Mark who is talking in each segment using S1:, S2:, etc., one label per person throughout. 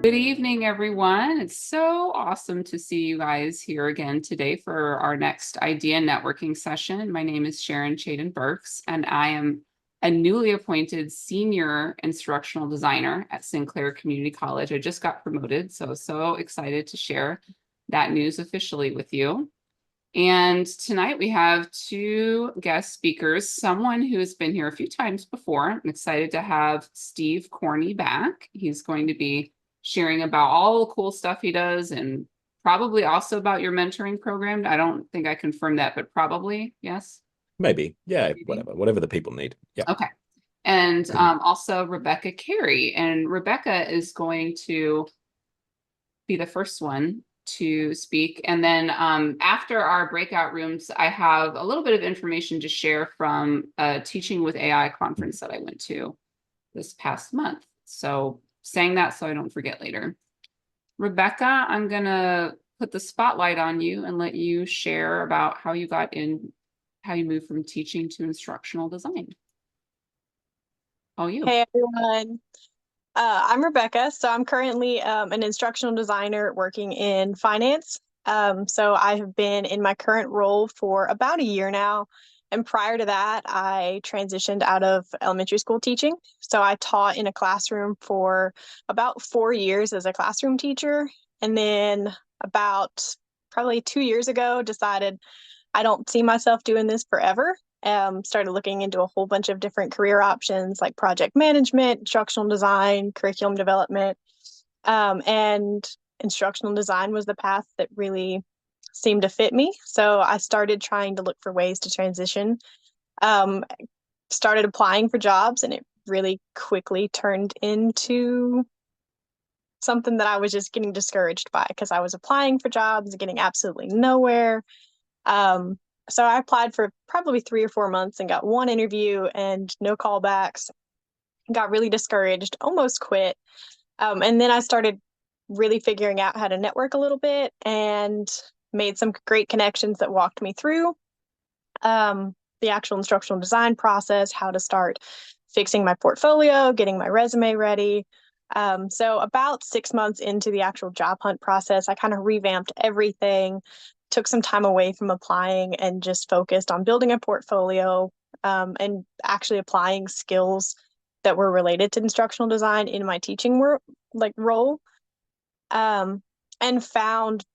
S1: Good evening, everyone. It's so awesome to see you guys here again today for our next idea networking session. My name is Sharon Chaden Burks, and I am a newly appointed senior instructional designer at Sinclair Community College. I just got promoted, so excited to share that news officially with you. And tonight we have two guest speakers, someone who has been here a few times before. I'm excited to have Steve Corney back. He's going to be sharing about all the cool stuff he does and probably also about your mentoring program. I don't think I confirmed that, but probably, yes.
S2: Maybe. Yeah,
S1: Maybe.
S2: whatever the people need. Yeah.
S1: Okay. And also Rebecca Carey. And Rebecca is going to be the first one to speak. And then after our breakout rooms, I have a little bit of information to share from a Teaching with AI conference that I went to this past month. So saying that so I don't forget later. Rebecca, I'm going to put the spotlight on you and let you share about how you how you moved from teaching to instructional design. Oh, you.
S3: Hey everyone. I'm Rebecca. So I'm currently an instructional designer working in finance. So I have been in my current role for about a year now. And prior to that, I transitioned out of elementary school teaching. So I taught in a classroom for about 4 years as a classroom teacher. And then about probably 2 years ago, decided I don't see myself doing this forever. Started looking into a whole bunch of different career options like project management, instructional design, curriculum development. And instructional design was the path that really seemed to fit me. So I started trying to look for ways to transition. Um, Started applying for jobs, and it really quickly turned into something that I was just getting discouraged by because I was applying for jobs, getting absolutely nowhere. Um, so I applied for probably 3 or 4 months and got one interview and no callbacks. Got really discouraged, almost quit. And then I started really figuring out how to network a little bit and made some great connections that walked me through the actual instructional design process, how to start fixing my portfolio, getting my resume ready. So about 6 months into the actual job hunt process, I kind of revamped everything, took some time away from applying and just focused on building a portfolio and actually applying skills that were related to instructional design in my teaching work, like role, and found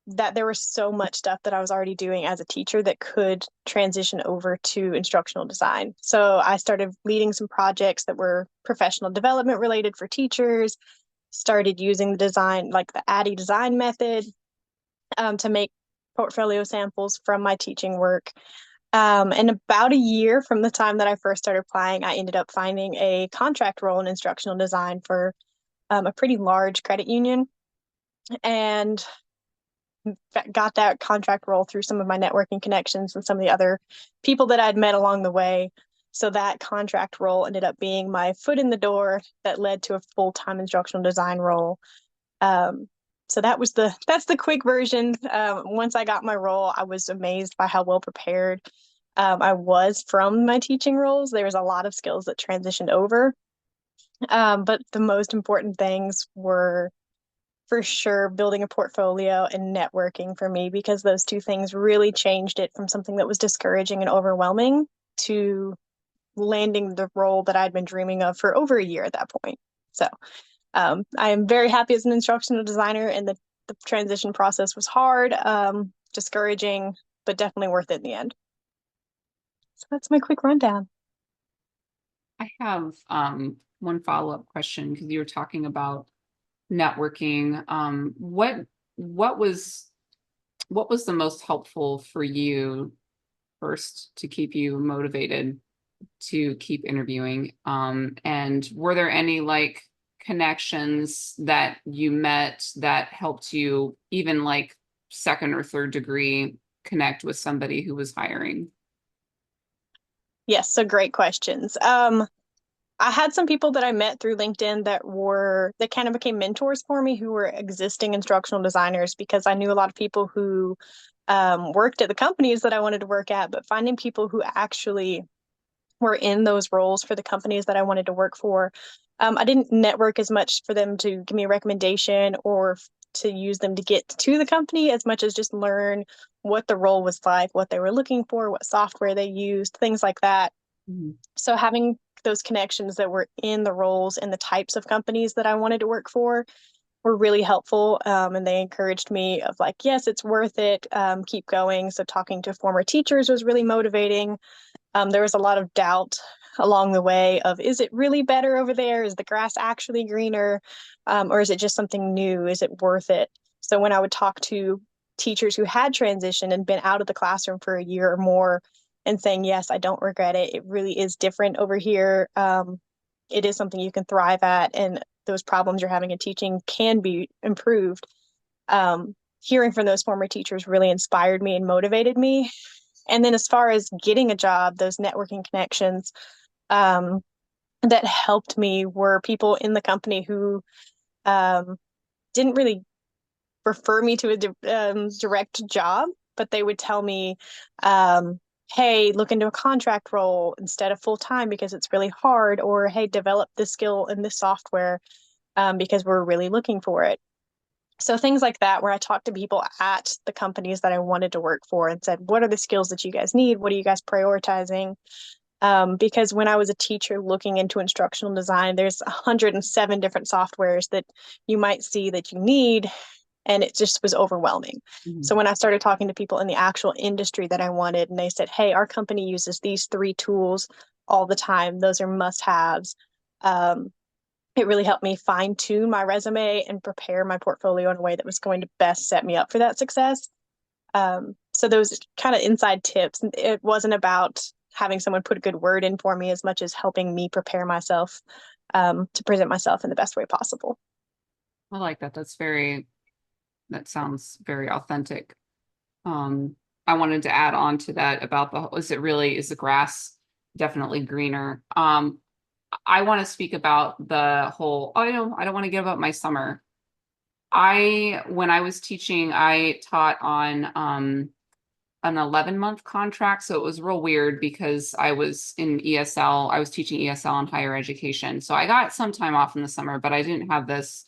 S3: that there was so much stuff that I was already doing as a teacher that could transition over to instructional design. So I started leading some projects that were professional development related for teachers, started using the design, like the ADDIE design method, to make portfolio samples from my teaching work. And about a year from the time that I first started applying, I ended up finding a contract role in instructional design for a pretty large credit union. And got that contract role through some of my networking connections and some of the other people that I'd met along the way. So that contract role ended up being my foot in the door that led to a full-time instructional design role. So that's the quick version. Once I got my role, I was amazed by how well prepared I was from my teaching roles. There was a lot of skills that transitioned over. But the most important things were for sure building a portfolio and networking for me, because those two things really changed it from something that was discouraging and overwhelming to landing the role that I'd been dreaming of for over a year at that point. So I am very happy as an instructional designer, and the transition process was hard, discouraging, but definitely worth it in the end. So that's my quick rundown.
S1: I have one follow-up question because you were talking about networking. What was the most helpful for you first to keep you motivated to keep interviewing? And were there any like connections that you met that helped you even like second or third degree connect with somebody who was hiring?
S3: Yes, so great questions. I had some people that I met through LinkedIn that kind of became mentors for me, who were existing instructional designers, because I knew a lot of people who worked at the companies that I wanted to work at, but finding people who actually were in those roles for the companies that I wanted to work for I didn't network as much for them to give me a recommendation or to use them to get to the company as much as just learn what the role was like, what they were looking for, what software they used, things like that.
S1: Mhm.
S3: So having those connections that were in the roles and the types of companies that I wanted to work for were really helpful. And they encouraged me of like, yes, it's worth it. Keep going. So talking to former teachers was really motivating. There was a lot of doubt along the way of, is it really better over there? Is the grass actually greener? Or is it just something new? Is it worth it? So when I would talk to teachers who had transitioned and been out of the classroom for a year or more and saying, yes, I don't regret it. It really is different over here. It is something you can thrive at, and those problems you're having in teaching can be improved. Hearing from those former teachers really inspired me and motivated me. And then as far as getting a job, those networking connections um, that helped me were people in the company who um, didn't really refer me to a direct job, but they would tell me, hey, look into a contract role instead of full time because it's really hard, or hey, develop this skill in this software because we're really looking for it. So things like that, where I talked to people at the companies that I wanted to work for and said, what are the skills that you guys need? What are you guys prioritizing? Because when I was a teacher looking into instructional design, there's 107 different softwares that you might see that you need, and it just was overwhelming.
S1: Mhm.
S3: So when I started talking to people in the actual industry that I wanted, and they said, hey, our company uses these 3 tools all the time, those are must-haves. It really helped me fine tune my resume and prepare my portfolio in a way that was going to best set me up for that success. So those kind of inside tips, it wasn't about having someone put a good word in for me as much as helping me prepare myself to present myself in the best way possible.
S1: I like that. That sounds very authentic. Um, I wanted to add on to that about is the grass definitely greener? I want to speak about the whole, oh, I don't want to give up my summer. When I was teaching, I taught on an 11-month contract. So it was real weird because I was in ESL. I was teaching ESL in higher education. So I got some time off in the summer, but I didn't have this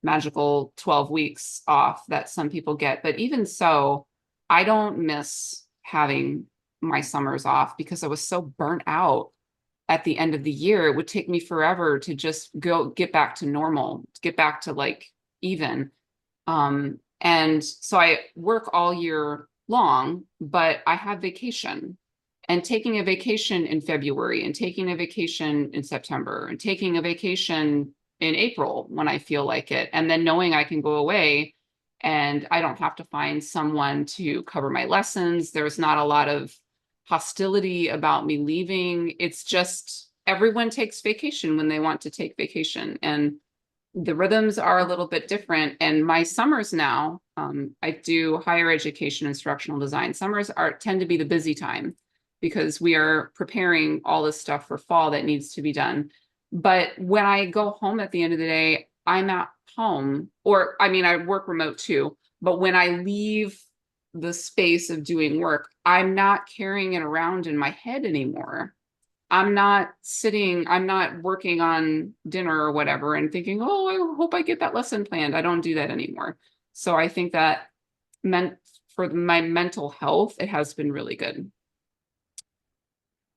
S1: magical 12 weeks off that some people get. But even so, I don't miss having my summers off because I was so burnt out at the end of the year. It would take me forever to just get back to normal, get back to like even. And so I work all year long, but I have vacation. And taking a vacation in February and taking a vacation in September and taking a vacation in April when I feel like it, and then knowing I can go away and I don't have to find someone to cover my lessons. There's not a lot of hostility about me leaving. It's just everyone takes vacation when they want to take vacation. And the rhythms are a little bit different. And my summers now, I do higher education instructional design. Summers tend to be the busy time because we are preparing all this stuff for fall that needs to be done. But when I go home at the end of the day, I'm at home, or I mean, I work remote too. But when I leave the space of doing work, I'm not carrying it around in my head anymore. I'm not working on dinner or whatever and thinking, oh, I hope I get that lesson planned. I don't do that anymore. So I think that meant for my mental health, it has been really good.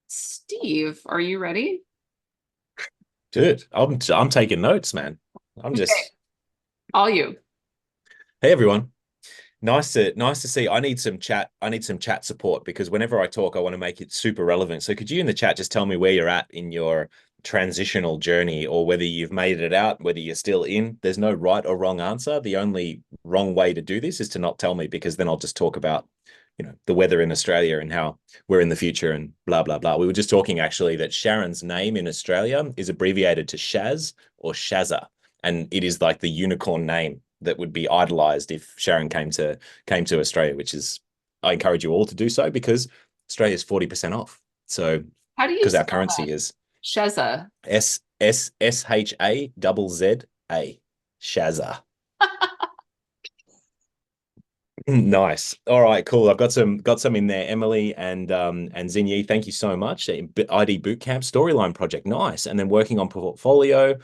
S1: Steve, are you ready?
S2: Dude, I'm taking notes, man. I'm
S1: Okay,
S2: just
S1: all you.
S2: Hey everyone. Nice to see. I need some chat support because whenever I talk, I want to make it super relevant. So could you in the chat just tell me where you're at in your transitional journey, or whether you've made it out, whether you're still in? There's no right or wrong answer. The only wrong way to do this is to not tell me, because then I'll just talk about, the weather in Australia and how we're in the future and blah blah blah. We were just talking actually that Sharon's name in Australia is abbreviated to Shaz or Shazza, and it is like the unicorn name that would be idolized if Sharon came to Australia, which is, I encourage you all to do so, because Australia is 40% off. So
S1: How do you
S2: because our
S1: spell
S2: currency
S1: that?
S2: is
S1: Sheza.
S2: SSHAZZA, Shazza. Nice. All right, cool. I've got some in there. Emily and Zinyi, thank you so much. ID Bootcamp Storyline Project, nice. And then working on portfolio,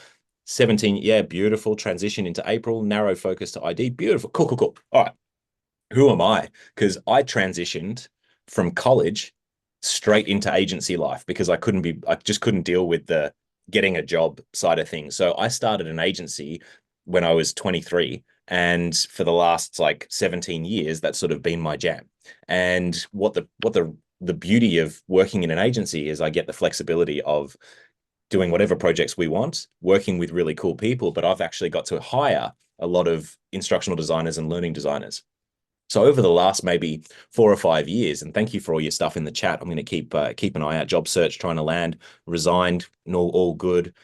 S2: 17, yeah, beautiful. Transition into April, narrow focus to ID, beautiful. Cool, cool, cool. All right. Who am I? Because I transitioned from college straight into agency life because I just couldn't deal with the getting a job side of things. So I started an agency when I was 23. And for the last like 17 years, that's sort of been my jam. And what the beauty of working in an agency is I get the flexibility of doing whatever projects we want, working with really cool people, but I've actually got to hire a lot of instructional designers and learning designers. So over the last maybe 4 or 5 years, and thank you for all your stuff in the chat. I'm going to keep an eye out. Job search, trying to land, resigned, and all good.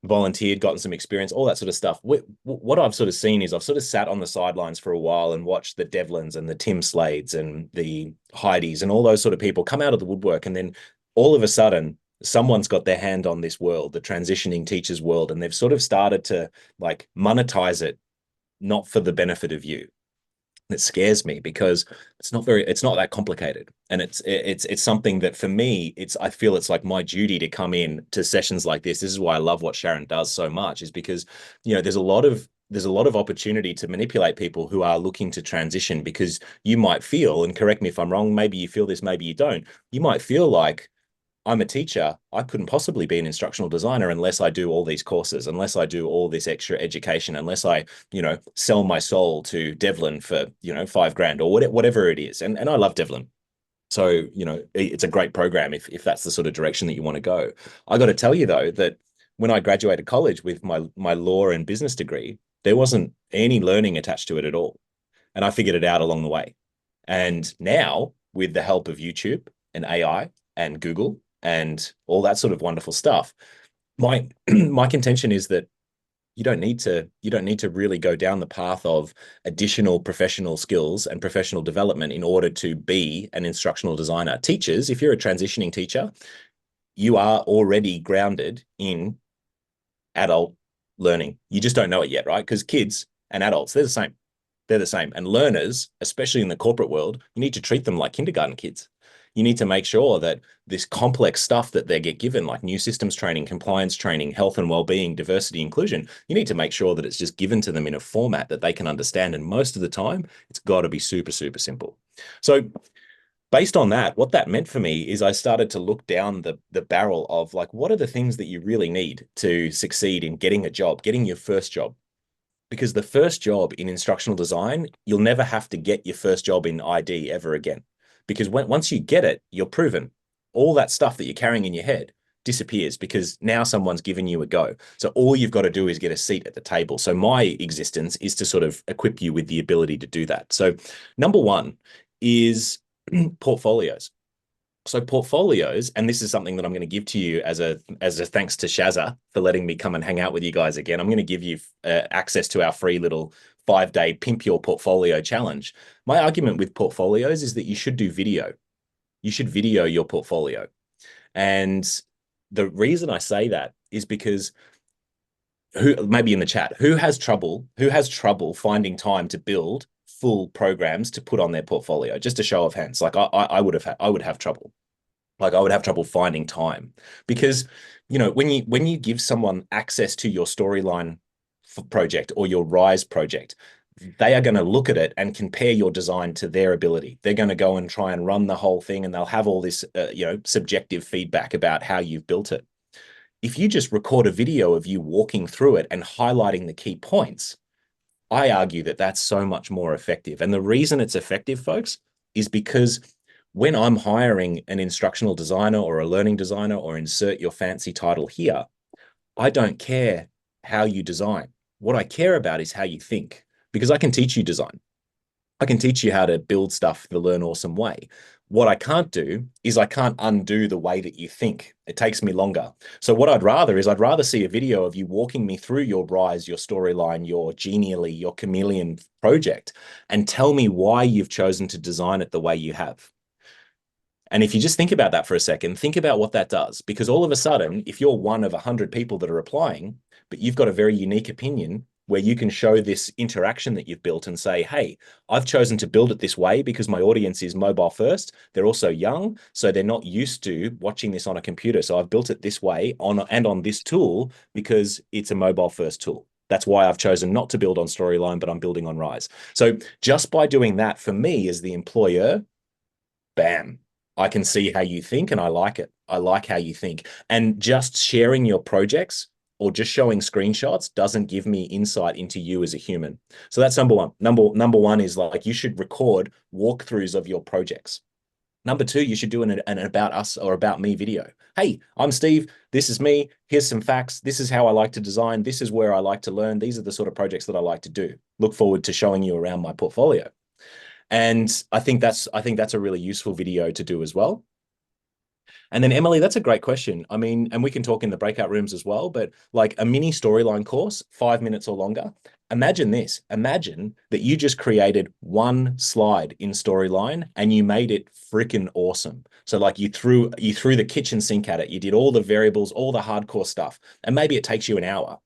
S2: Volunteered, gotten some experience, all that sort of stuff. What I've sort of seen is I've sort of sat on the sidelines for a while and watched the Devlins and the Tim Slades and the Heidis and all those sort of people come out of the woodwork, and then all of a sudden someone's got their hand on this world, the transitioning teachers world, and they've sort of started to like monetize it, not for the benefit of you. It scares me because it's not that complicated, and it's something that for me I feel it's like my duty to come in to sessions like this. This is why I love what Sharon does so much, is because there's a lot of opportunity to manipulate people who are looking to transition, because you might feel, and correct me if I'm wrong, maybe you feel this, maybe you don't, you might feel like, I'm a teacher. I couldn't possibly be an instructional designer unless I do all these courses, unless I do all this extra education, unless I, sell my soul to Devlin for, $5,000 or whatever it is. And I love Devlin. So, it's a great program if that's the sort of direction that you want to go. I got to tell you though, that when I graduated college with my law and business degree, there wasn't any learning attached to it at all. And I figured it out along the way. And now, with the help of YouTube and AI and Google and all that sort of wonderful stuff, my my contention is that you don't need to really go down the path of additional professional skills and professional development in order to be an instructional designer. Teachers, if you're a transitioning teacher, you are already grounded in adult learning. You just don't know it yet, right? Because kids and adults, they're the same. They're the same. And learners, especially in the corporate world, you need to treat them like kindergarten kids. You need to make sure that this complex stuff that they get given, like new systems training, compliance training, health and well-being, diversity, inclusion, you need to make sure that it's just given to them in a format that they can understand. And most of the time, it's got to be super, super simple. So based on that, what that meant for me is I started to look down the barrel of like, what are the things that you really need to succeed in getting a job, getting your first job? Because the first job in instructional design, you'll never have to get your first job in ID ever again. Because once you get it, you're proven. All that stuff that you're carrying in your head disappears because now someone's given you a go. So all you've got to do is get a seat at the table. So my existence is to sort of equip you with the ability to do that. So number one is portfolios. So portfolios, and this is something that I'm going to give to you as a thanks to Shazza for letting me come and hang out with you guys again. I'm going to give you access to our free little 5-day Pimp Your Portfolio challenge. My argument with portfolios is that you should do video. You should video your portfolio. And the reason I say that is because maybe in the chat, who has trouble finding time to build full programs to put on their portfolio? Just a show of hands. Like I would have trouble. Like I would have trouble finding time, because when you give someone access to your storyline project or your rise project, they are going to look at it and compare your design to their ability. They're going to go and try and run the whole thing, and they'll have all this subjective feedback about how you've built it. If you just record a video of you walking through it and highlighting the key points, I argue that that's so much more effective. And the reason it's effective, folks, is because when I'm hiring an instructional designer or a learning designer, or insert your fancy title here, I don't care how you design. What I care about is how you think, because I can teach you design. I can teach you how to build stuff the Learn Awesome way. What I can't do is I can't undo the way that you think. It takes me longer. So what I'd rather see a video of you walking me through your rise, your storyline, your Genially, your Chameleon project, and tell me why you've chosen to design it the way you have. And if you just think about that for a second, think about what that does. Because all of a sudden, if you're one of 100 people that are applying, but you've got a very unique opinion, where you can show this interaction that you've built and say, hey, I've chosen to build it this way because my audience is mobile first. They're also young, so they're not used to watching this on a computer. So I've built it this way on this tool because it's a mobile first tool. That's why I've chosen not to build on Storyline, but I'm building on Rise. So just by doing that, for me as the employer, bam, I can see how you think and I like it. I like how you think. And just sharing your projects or just showing screenshots doesn't give me insight into you as a human. So that's number one. Number one is like you should record walkthroughs of your projects. Number two, you should do an about us or about me video. Hey, I'm Steve. This is me. Here's some facts. This is how I like to design. This is where I like to learn. These are the sort of projects that I like to do. Look forward to showing you around my portfolio. And I think that's a really useful video to do as well. And then Emily, that's a great question. I mean, and we can talk in the breakout rooms as well, but like a mini Storyline course, 5 minutes or longer. Imagine this. Imagine that you just created one slide in Storyline and you made it freaking awesome. So like you threw the kitchen sink at it. You did all the variables, all the hardcore stuff, and maybe it takes you an hour.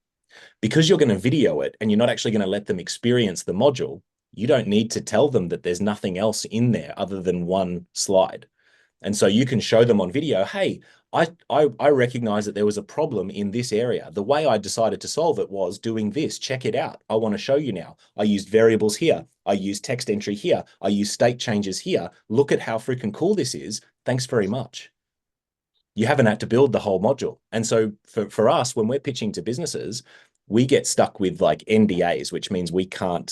S2: Because you're going to video it and you're not actually going to let them experience the module, you don't need to tell them that there's nothing else in there other than one slide. And so you can show them on video, hey, I recognize that there was a problem in this area. The way I decided to solve it was doing this. Check it out. I want to show you now. I used variables here. I used text entry here. I used state changes here. Look at how freaking cool this is. Thanks very much. You haven't had to build the whole module. And so for us, when we're pitching to businesses, we get stuck with like NDAs, which means we can't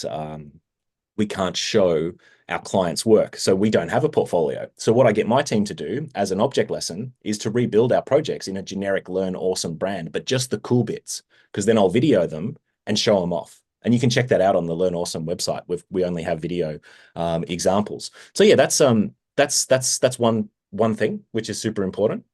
S2: show our clients' work. So we don't have a portfolio. So what I get my team to do as an object lesson is to rebuild our projects in a generic Learn Awesome brand, but just the cool bits, because then I'll video them and show them off. And you can check that out on the Learn Awesome website. We only have video examples. So yeah, that's one thing which is super important.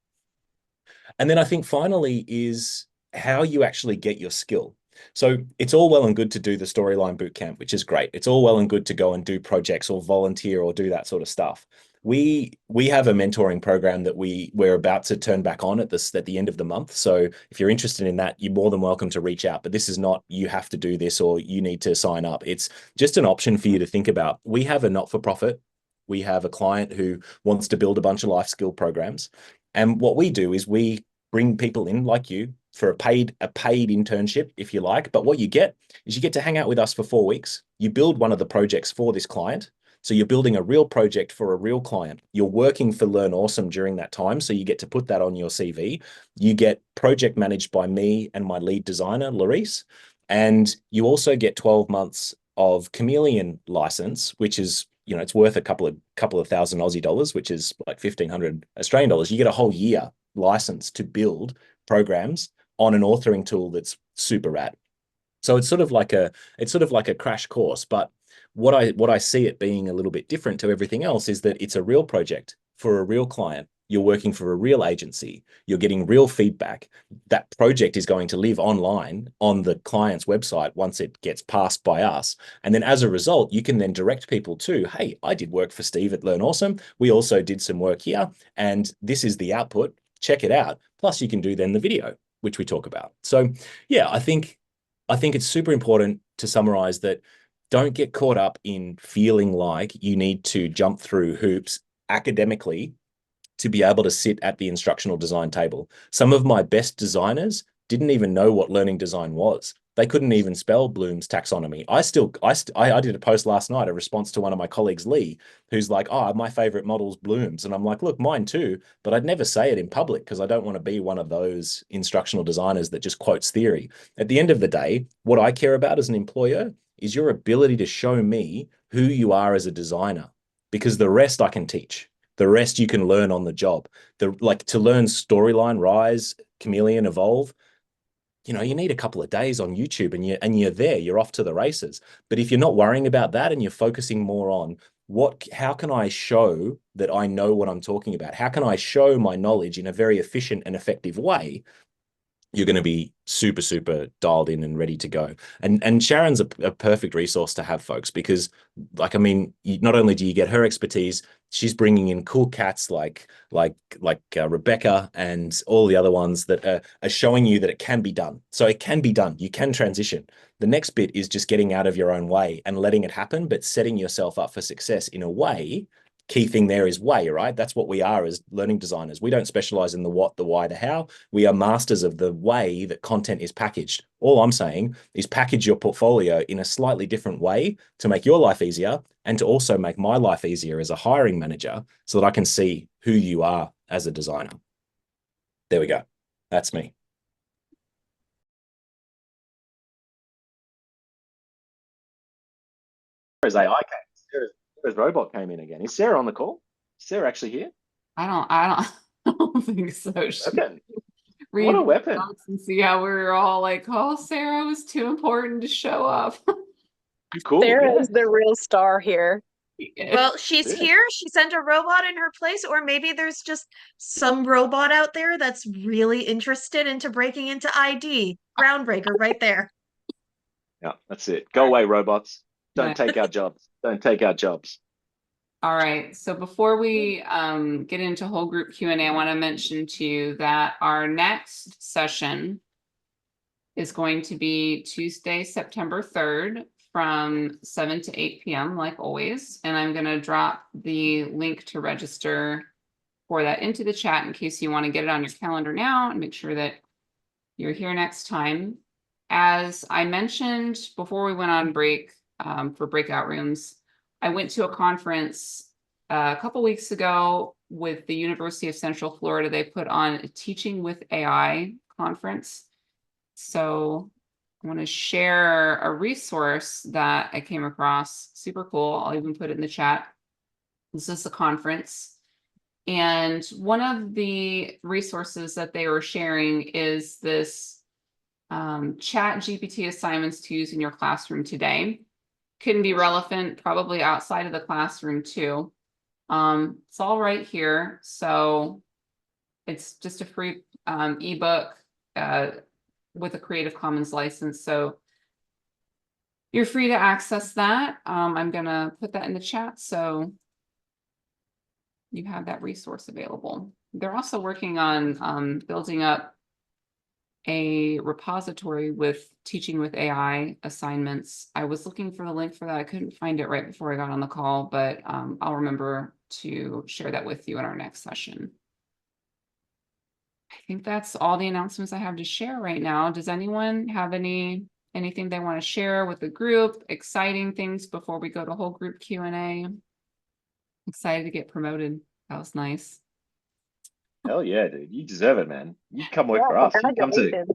S2: And then I think finally is how you actually get your skill. So it's all well and good to do the Storyline bootcamp, which is great. It's all well and good to go and do projects or volunteer or do that sort of stuff. We have a mentoring program that we're about to turn back on at the end of the month. So if you're interested in that, you're more than welcome to reach out. But this is not you have to do this or you need to sign up. It's just an option for you to think about. We have a not-for-profit. We have a client who wants to build a bunch of life skill programs. And what we do is we bring people in like you for a paid internship, if you like. But what you get is you get to hang out with us for 4 weeks. You build one of the projects for this client. So you're building a real project for a real client. You're working for Learn Awesome during that time. So you get to put that on your CV. You get project managed by me and my lead designer, Larice. And you also get 12 months of Chameleon license, which is, you know, it's worth a couple of thousand Aussie dollars, which is like 1,500 Australian dollars. You get a whole year license to build programs on an authoring tool that's super rad. So it's sort of like a crash course. But what I see it being a little bit different to everything else is that it's a real project for a real client. You're working for a real agency. You're getting real feedback. That project is going to live online on the client's website once it gets passed by us. And then as a result, you can then direct people to, hey, I did work for Steve at Learn Awesome. We also did some work here. And this is the output. Check it out. Plus you can do then the video, which we talk about. So yeah, I think it's super important to summarize that don't get caught up in feeling like you need to jump through hoops academically to be able to sit at the instructional design table. Some of my best designers didn't even know what learning design was. They couldn't even spell Bloom's taxonomy. I did a post last night, a response to one of my colleagues, Lee, who's like, oh, my favorite model's Bloom's. And I'm like, look, mine too, but I'd never say it in public because I don't want to be one of those instructional designers that just quotes theory. At the end of the day, what I care about as an employer is your ability to show me who you are as a designer, because the rest I can teach. The rest you can learn on the job. To learn Storyline, Rise, Chameleon, Evolve, you need a couple of days on YouTube and you're there, you're off to the races. But if you're not worrying about that and you're focusing more on how can I show that I know what I'm talking about? How can I show my knowledge in a very efficient and effective way? you're going to be super, super dialed in and ready to go. And Sharon's a perfect resource to have, folks, because like, I mean, not only do you get her expertise, she's bringing in cool cats like Rebecca and all the other ones that are showing you that it can be done. So it can be done. You can transition. The next bit is just getting out of your own way and letting it happen, but setting yourself up for success in a way. Key thing there is way, right? That's what we are as learning designers. We don't specialize in the what, the why, the how. We are masters of the way that content is packaged. All I'm saying is package your portfolio in a slightly different way to make your life easier and to also make my life easier as a hiring manager so that I can see who you are as a designer. There we go. That's me. Sarah's AI came. Sarah's robot came in again. Is Sarah on the call? Is Sarah actually here?
S1: I don't think so.
S2: Okay.
S1: Read
S2: What a
S1: the
S2: weapon.
S1: notes and see how we were all like, oh, Sarah was too important to show up.
S2: Cool.
S3: Sarah
S2: Yeah.
S3: is the real star here.
S4: Well, she's
S2: Yeah.
S4: here. She sent a robot in her place, or maybe there's just some robot out there that's really interested into breaking into ID. Groundbreaker right there.
S2: Yeah, that's it. Go away, robots. Don't
S1: Nice.
S2: take our jobs. Don't take our jobs.
S1: All right. So before we get into whole group Q&A, I want to mention to you that our next session is going to be Tuesday, September 3rd from 7 to 8 p.m. like always. And I'm going to drop the link to register for that into the chat in case you want to get it on your calendar now and make sure that you're here next time. As I mentioned before we went on break for breakout rooms, I went to a conference a couple weeks ago with the University of Central Florida. They put on a Teaching with AI conference. So I want to share a resource that I came across. Super cool. I'll even put it in the chat. This is a conference. And one of the resources that they were sharing is this chat GPT assignments to use in your classroom today. Can be relevant probably outside of the classroom too. It's all right here. So it's just a free ebook with a Creative Commons license. So you're free to access that. I'm going to put that in the chat so you have that resource available. They're also working on building up a repository with Teaching with AI assignments. I was looking for the link for that. I couldn't find it right before I got on the call, but I'll remember to share that with you in our next session. I think that's all the announcements I have to share right now. Does anyone have anything they want to share with the group? Exciting things before we go to whole group Q&A? Excited to get promoted. That was nice.
S2: Hell yeah, dude. You deserve it, man. You come work
S3: Yeah,
S2: for us.
S3: congratulations.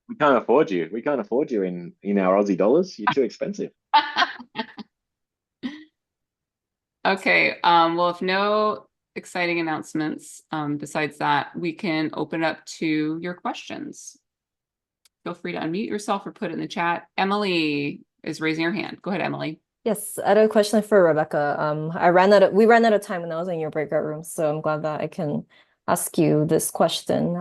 S2: We can't afford you. We can't afford you in our Aussie dollars. You're too expensive.
S1: Okay, well, if no exciting announcements besides that, we can open up to your questions. Feel free to unmute yourself or put it in the chat. Emily is raising her hand. Go ahead, Emily.
S5: Yes, I had a question for Rebecca. We ran out of time when I was in your breakout room, so I'm glad that I can ask you this question.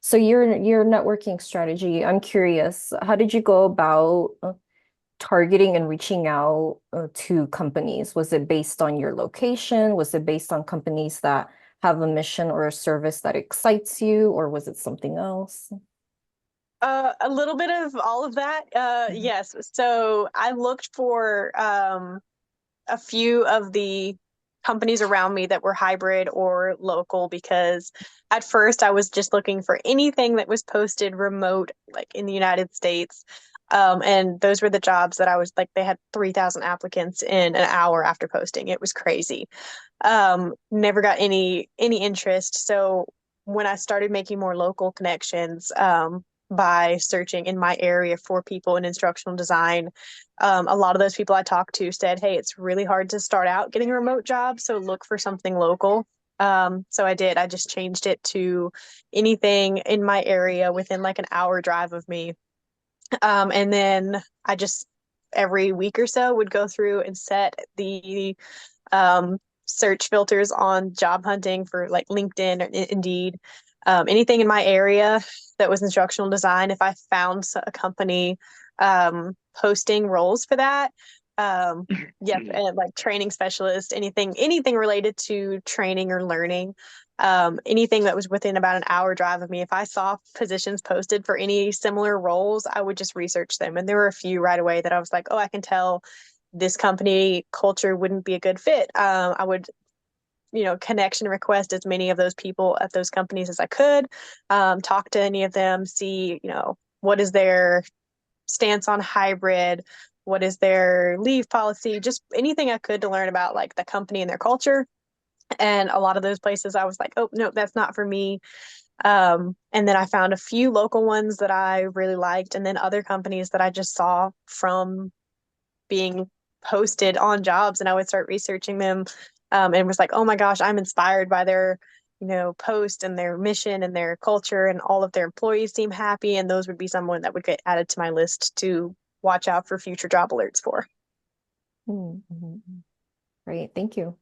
S5: So your networking strategy, I'm curious, how did you go about targeting and reaching out to companies? Was it based on your location? Was it based on companies that have a mission or a service that excites you, or was it something else?
S3: A little bit of all of that. Yes. So I looked for a few of the companies around me that were hybrid or local because at first I was just looking for anything that was posted remote, like in the United States. And those were the jobs that I was like, they had 3,000 applicants in an hour after posting. It was crazy. Never got any interest. So when I started making more local connections, by searching in my area for people in instructional design, a lot of those people I talked to said, hey, it's really hard to start out getting a remote job, so look for something local. So I did. I just changed it to anything in my area within like an hour drive of me. And then I just every week or so would go through and set the search filters on job hunting for like LinkedIn or Indeed. anything in my area that was instructional design. If I found a company posting roles for that, yeah, and like training specialist, anything related to training or learning, anything that was within about an hour drive of me, if I saw positions posted for any similar roles, I would just research them. And there were a few right away that I was like, oh, I can tell this company culture wouldn't be a good fit. I would, connection request as many of those people at those companies as I could, talk to any of them, see, what is their stance on hybrid, what is their leave policy, just anything I could to learn about like the company and their culture. And a lot of those places I was like, oh, no, that's not for me. And then I found a few local ones that I really liked, and then other companies that I just saw from being posted on jobs, and I would start researching them, and was like, oh my gosh, I'm inspired by their post and their mission and their culture, and all of their employees seem happy, and those would be someone that would get added to my list to watch out for future job alerts for.
S5: Mm-hmm. Great, thank you.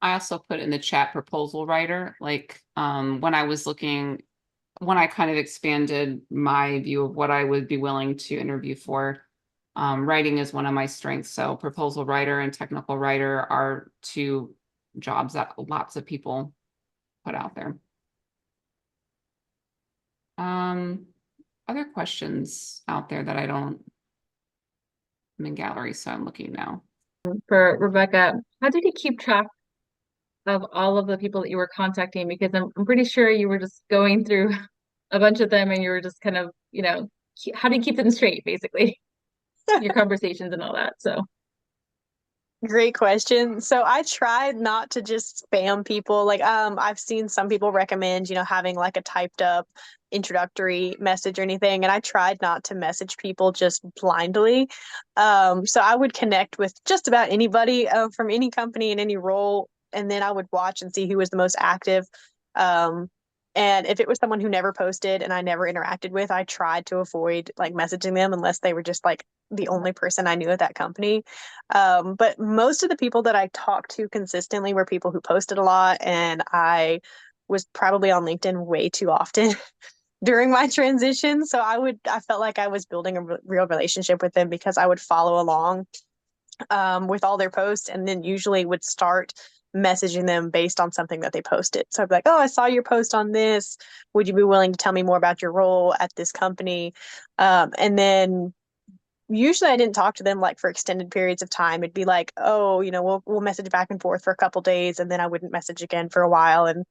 S1: I also put in the chat proposal writer, like when I kind of expanded my view of what I would be willing to interview for. Writing is one of my strengths. So proposal writer and technical writer are two jobs that lots of people put out there. Other questions out there that I'm in gallery, so I'm looking now.
S6: For Rebecca, how did you keep track of all of the people that you were contacting? Because I'm pretty sure you were just going through a bunch of them and you were just kind of, how do you keep them straight, basically? Your conversations and all that. So
S3: Great question. So I tried not to just spam people. Like, I've seen some people recommend, having like a typed up introductory message or anything. And I tried not to message people just blindly. So I would connect with just about anybody from any company in any role. And then I would watch and see who was the most active. And if it was someone who never posted and I never interacted with, I tried to avoid like messaging them unless they were just like the only person I knew at that company. But most of the people that I talked to consistently were people who posted a lot, and I was probably on LinkedIn way too often during my transition. So I felt like I was building a real relationship with them because I would follow along with all their posts, and then usually would start messaging them based on something that they posted. So I'd be like, oh, I saw your post on this. Would you be willing to tell me more about your role at this company? And then usually I didn't talk to them like for extended periods of time. It'd be like, oh, we'll message back and forth for a couple days, and then I wouldn't message again for a while. And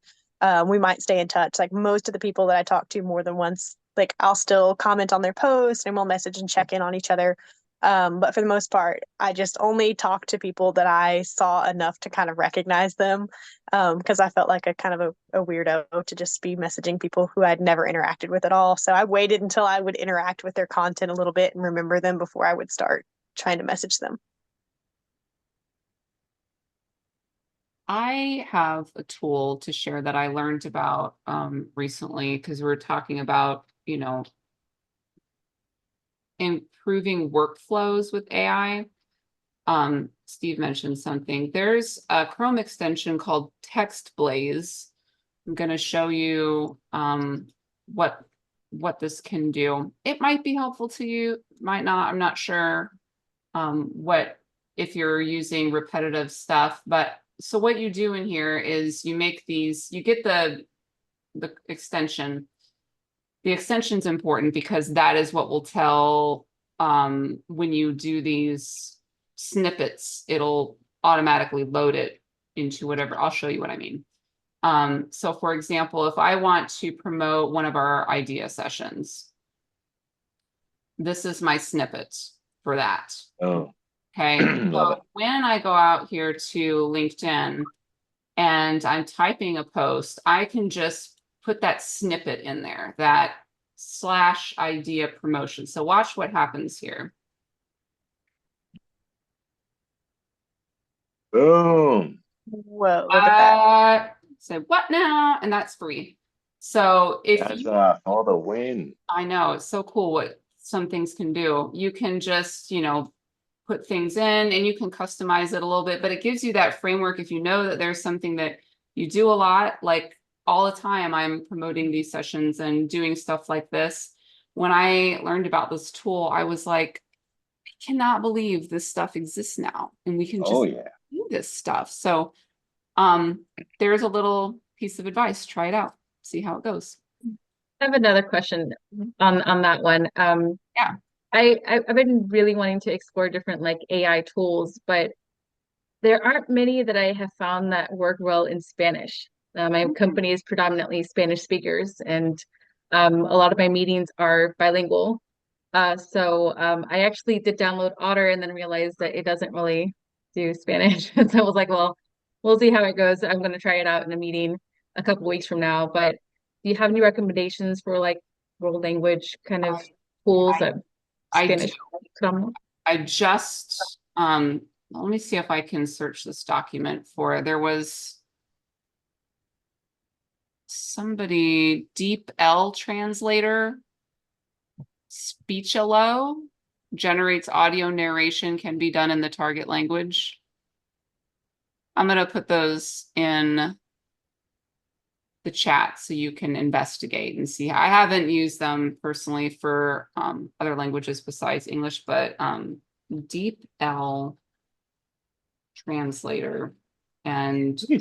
S3: we might stay in touch. Like most of the people that I talk to more than once, like I'll still comment on their posts and we'll message and check in on each other. But for the most part, I just only talk to people that I saw enough to kind of recognize them, because I felt like a kind of a weirdo to just be messaging people who I'd never interacted with at all. So I waited until I would interact with their content a little bit and remember them before I would start trying to message them.
S1: I have a tool to share that I learned about recently, because we're talking about, improving workflows with AI. Steve mentioned something. There's a Chrome extension called Text Blaze. I'm going to show you what this can do. It might be helpful to you, might not. I'm not sure if you're using repetitive stuff, but so what you do in here is you get the extension. The extension's important because that is what will tell when you do these snippets, it'll automatically load it into whatever. I'll show you what I mean. So for example, if I want to promote one of our idea sessions, this is my snippet for that.
S2: Oh,
S1: okay.
S2: love it.
S1: When I go out here to LinkedIn and I'm typing a post, I can just put that snippet in there, that /idea promotion. So watch what happens here.
S2: Boom.
S3: Whoa, look at that.
S1: Say what now? And that's free. So if
S2: for the win.
S1: I know, it's so cool what some things can do. You can just, put things in and you can customize it a little bit, but it gives you that framework. If you know that there's something that you do a lot, like all the time I'm promoting these sessions and doing stuff like this. When I learned about this tool, I was like, I cannot believe this stuff exists now and we can just
S7: yeah.
S1: do this stuff. So there's a little piece of advice, try it out, see how it goes.
S6: I have another question on that one.
S1: Yeah.
S6: I've been really wanting to explore different like AI tools, but there aren't many that I have found that work well in Spanish. My company is predominantly Spanish speakers, and a lot of my meetings are bilingual. So I actually did download Otter and then realized that it doesn't really do Spanish. And so I was like, well, we'll see how it goes. I'm going to try it out in a meeting a couple weeks from now. But do you have any recommendations for like world language kind of tools that
S1: I do.
S6: Spanish?
S1: I just let me see if I can search this document for it. There was somebody, Deep L translator, Speechalo, generates audio narration, can be done in the target language. I'm going to put those in the chat so you can investigate and see. I haven't used them personally for other languages besides English, but Deep L translator. And
S7: Look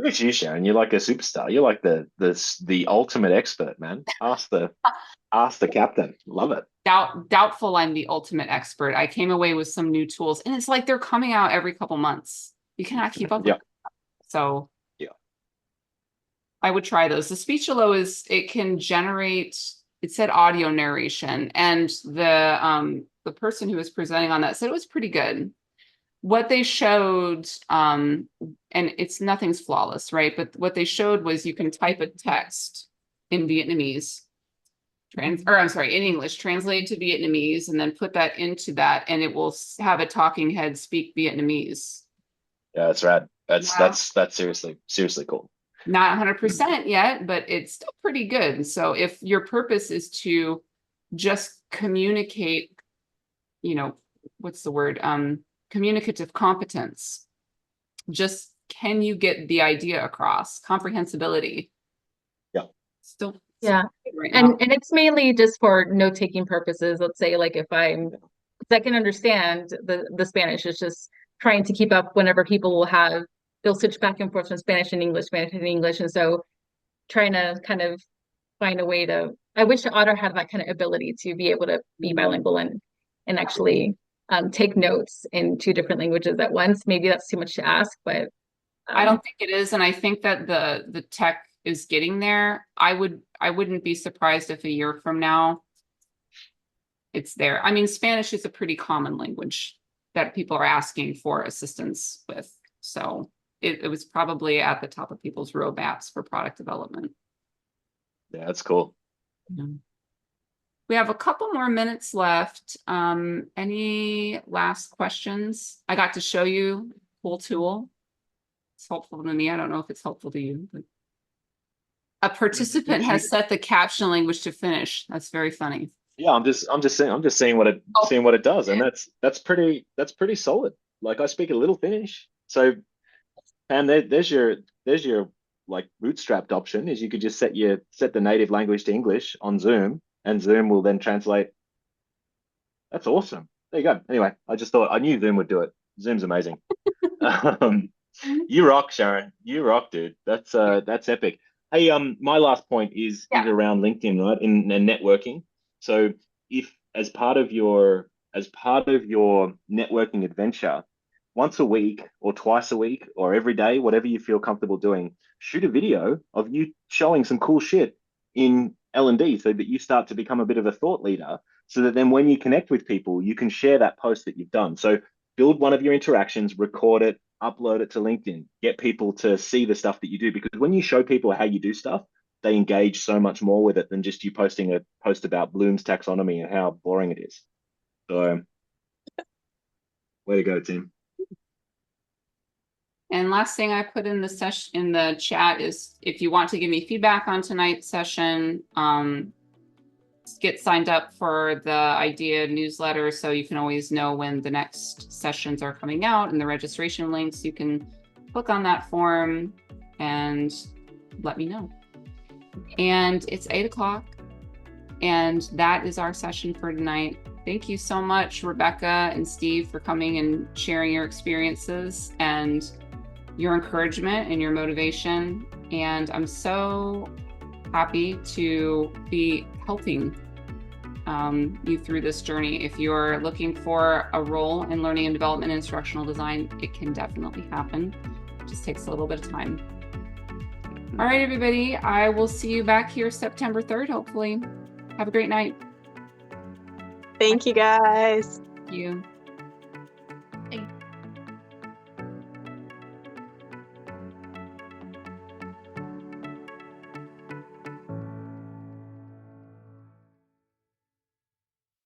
S7: at you, Sharon. You're like a superstar. You're like the ultimate expert, man. Ask the captain. Love it.
S1: doubtful I'm the ultimate expert. I came away with some new tools, and it's like they're coming out every couple months. You cannot keep up with them. So
S7: yeah,
S1: I would try those. The Speechalo it can generate, it said audio narration, and the person who was presenting on that said it was pretty good. What they showed, and nothing's flawless, right? But what they showed was you can type a text in Vietnamese, in English, translate to Vietnamese, and then put that into that, and it will have a talking head speak Vietnamese.
S7: Yeah, that's rad. That's seriously cool.
S1: Not 100% yet, but it's still pretty good. So if your purpose is to just communicate, what's the word? Communicative competence. Just can you get the idea across? Comprehensibility.
S7: Yeah.
S1: Still
S6: Yeah.
S1: right
S6: And
S1: now.
S6: it's mainly just for note-taking purposes. Let's say like if I can understand the Spanish, it's just trying to keep up whenever people they'll switch back and forth from Spanish and English, Spanish and English. And so trying to kind of find a way I wish Otter had that kind of ability to be able to be bilingual and actually take notes in 2 different languages at once. Maybe that's too much to ask, but
S1: I don't think it is, and I think that the tech is getting there. I wouldn't be surprised if a year from now it's there. I mean, Spanish is a pretty common language that people are asking for assistance with. So it was probably at the top of people's roadmaps for product development.
S7: Yeah, that's cool.
S1: Yeah. We have a couple more minutes left. Any last questions? I got to show you a cool tool. It's helpful to me. I don't know if it's helpful to you, but a participant has set the caption language to Finnish. That's very funny.
S7: Yeah, I'm just seeing what it does, and that's pretty solid. Like I speak a little Finnish, so and there's your like bootstrapped option is you could just set the native language to English on Zoom, and Zoom will then translate. That's awesome. There you go. Anyway, I knew Zoom would do it. Zoom's amazing. You rock, Sharon. You rock, dude. That's epic. Hey, my last point is around LinkedIn, right? In networking. So if as part of your networking adventure, once a week or twice a week or every day, whatever you feel comfortable doing, shoot a video of you showing some cool shit in L&D so that you start to become a bit of a thought leader, so that then when you connect with people, you can share that post that you've done. So build one of your interactions, record it, upload it to LinkedIn, get people to see the stuff that you do. Because when you show people how you do stuff, they engage so much more with it than just you posting a post about Bloom's taxonomy and how boring it is. So way to go, team.
S1: And last thing I put in the chat is if you want to give me feedback on tonight's session, get signed up for the IDEA newsletter so you can always know when the next sessions are coming out, and the registration links. You can click on that form and let me know. And it's 8 o'clock, and that is our session for tonight. Thank you so much, Rebecca and Steve, for coming and sharing your experiences and your encouragement and your motivation. And I'm so happy to be helping you through this journey. If you're looking for a role in learning and development and instructional design, it can definitely happen. It just takes a little bit of time. All right, everybody, I will see you back here September 3rd, hopefully. Have a great night.
S3: Thank you, guys.
S1: Thank you.